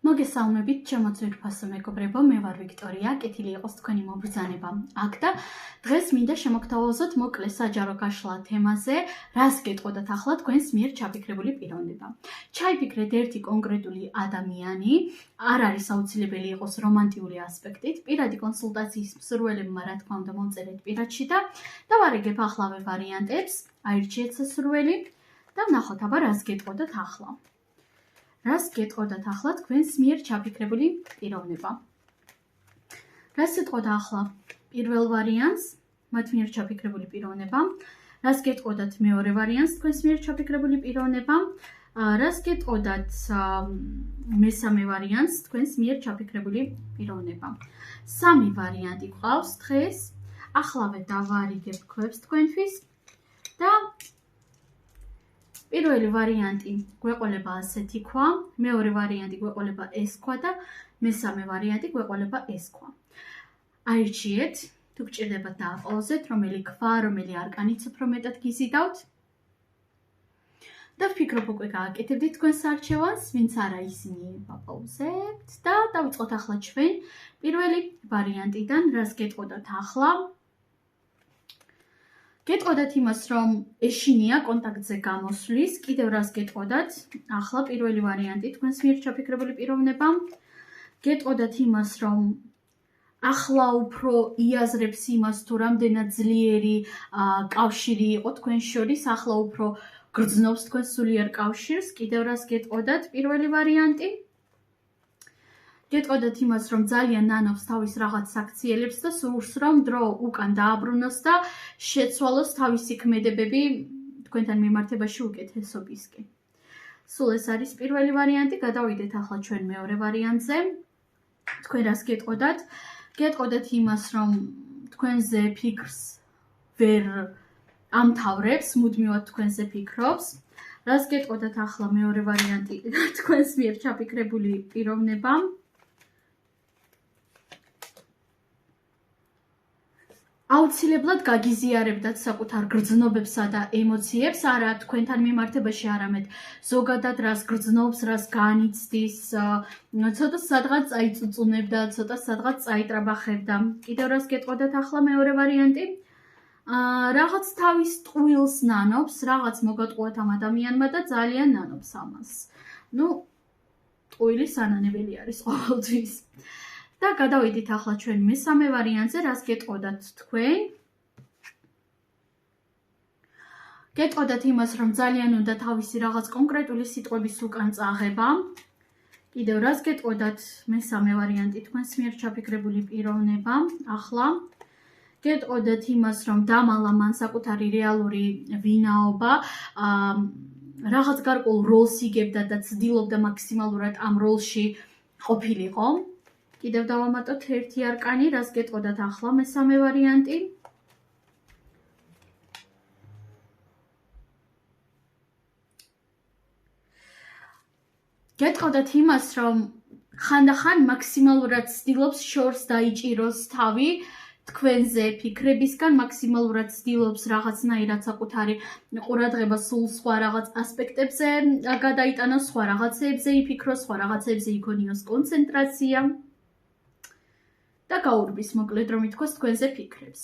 მოგესალმებით, ჩემო ძვირფასო მეგობრებო, მე ვარ ვიქტორია, კეთილი იყოს თქვენი მობრძანება. აქ და დღეს მინდა შემოგთავაზოთ მოკლე საჯარო გაშლა თემაზე, რას გეტყოდათ ახლა თქვენს მიერ ჩაფიქრებული პიროვნება. ჩაიფიქრეთ ერთი კონკრეტული ადამიანი, არ არის აუცილებელი იყოს რომანტიული ასპექტით, პირადი კონსულტაციის მსურველებმა რა თქმა უნდა მომწერეთ პირადში და დავარიგებ ახლავე ვარიანტებს, აირჩიეთ სასურველი და ვნახოთ აბა რას გეტყოდათ ახლა. რას გეტყოდათ ახლა თქვენს მიერ ჩაფიქრებული პიროვნება. რას ეტყოდა ახლა პირველ ვარიანტს, მათ მიერ ჩაფიქრებული პიროვნება, რას გეტყოდათ მეორე ვარიანტს თქვენს მიერ ჩაფიქრებული პიროვნება, რას გეტყოდათ მესამე ვარიანტს თქვენს მიერ ჩაფიქრებული პიროვნება. სამი ვარიანტი გვყავს დღეს, ახლავე დავარიგებ ქვებს თქვენთვის და პირველი ვარიანტი გვეყოლება ასეთი ქვა, მეორე ვარიანტი გვეყოლება ეს ქვა და მესამე ვარიანტი გვეყოლება ეს ქვა. აირჩიეთ, თუ გჭირდებათ დააყოლოსეთ, რომელი ქვა, რომელი არკანიც უფრო მეტად გიზიდავთ. და ვფიქრობ უკვე გააკეთებდით თქვენს არჩევანს, ვინც არა ისინი ვაპაუზებთ და დავიწყოთ ახლა ჩვენ პირველი ვარიანტიდან, რას გეტყოდათ ახლა. გეტყოდათ იმას, რომ ეშინია კონტაქტზე გამოსვლის, კიდევ რას გეტყოდათ, ახლა პირველი ვარიანტი თქვენს მიერ ჩაფიქრებული პიროვნება. გეტყოდათ იმას, რომ ახლა უფრო იაზრებს იმას, თუ რამდენად ძლიერი კავშირი იყო თქვენ შორის, ახლა უფრო გრძნობს თქვენ სულიერ კავშირს, კიდევ რას გეტყოდათ პირველი ვარიანტი. გეტყოდათ იმას, რომ ძალიან ნანობს თავის რაღაც საქციელებს და სურს, რომ დრო უკან დააბრუნოს და შეცვალოს თავისი ქმედებები თქვენთან მიმართებაში უკეთესობისკენ. სულ ეს არის პირველი ვარიანტი, გადავიდეთ ახლა ჩვენ მეორე ვარიანტზე. თქვენ რას გეტყოდათ? გეტყოდათ იმას, რომ თქვენზე ფიქრს ვერ ამთავრებს, მუდმივად თქვენზე ფიქრობს. რას გეტყოდათ ახლა მეორე ვარიანტი თქვენს მიერ ჩაფიქრებული პიროვნება. აუცილებლად გაგიზიარებდათ საკუთარ გრძნობებსა და ემოციებს, არა თქვენთან მიმართებაში, არამედ ზოგადად რას გრძნობს, რას განიცდის, ცოტა სადღაც წაიწუწუნებდა, ცოტა სადღაც წაიტრაბახებდა. კიდევ რას გეტყოდათ ახლა მეორე ვარიანტი. რაღაც თავის ტყუილს ნანობს, რაღაც მოგატყუათ ამ ადამიანმა და ძალიან ნანობს ამას. ტყუილი სანანებელი არის ყოველთვის. და გადავიდით ახლა ჩვენ მესამე ვარიანტზე, რას გეტყოდათ თქვენ. გეტყოდათ იმას, რომ ძალიან უნდა თავისი რაღაც კონკრეტული სიტყვების უკან წაღება. კიდევ რას გეტყოდათ მესამე ვარიანტი თქვენს მიერ ჩაფიქრებული პიროვნება. ახლა გეტყოდათ იმას, რომ დამალა მან საკუთარი რეალური ვინაობა, რაღაც გარკვეულ როლს იგებდა და ცდილობდა მაქსიმალურად ამ როლში ყოფილიყო. კიდევ დავამატოთ ერთი არკანი, რას გეტყოდათ ახლა მესამე ვარიანტი. გეტყოდათ იმას, რომ ხანდახან მაქსიმალურად ცდილობს შორს დაიჭიროს თავი თქვენზე ფიქრებისგან, მაქსიმალურად ცდილობს რაღაცნაირად საკუთარი ყურადღება სულ სხვა რაღაც ასპექტებზე გადაიტანოს, სხვა რაღაცებზე იფიქროს, სხვა რაღაცებზე იქონიოს კონცენტრაცია. და გაურბის მოკლედ რომ ითქვას თქვენზე ფიქრებს.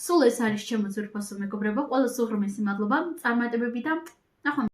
სულ ეს არის ჩემო ძვირფასო მეგობრებო, ყველას უღრმესი მადლობა წარმატებები და ნახვამდის.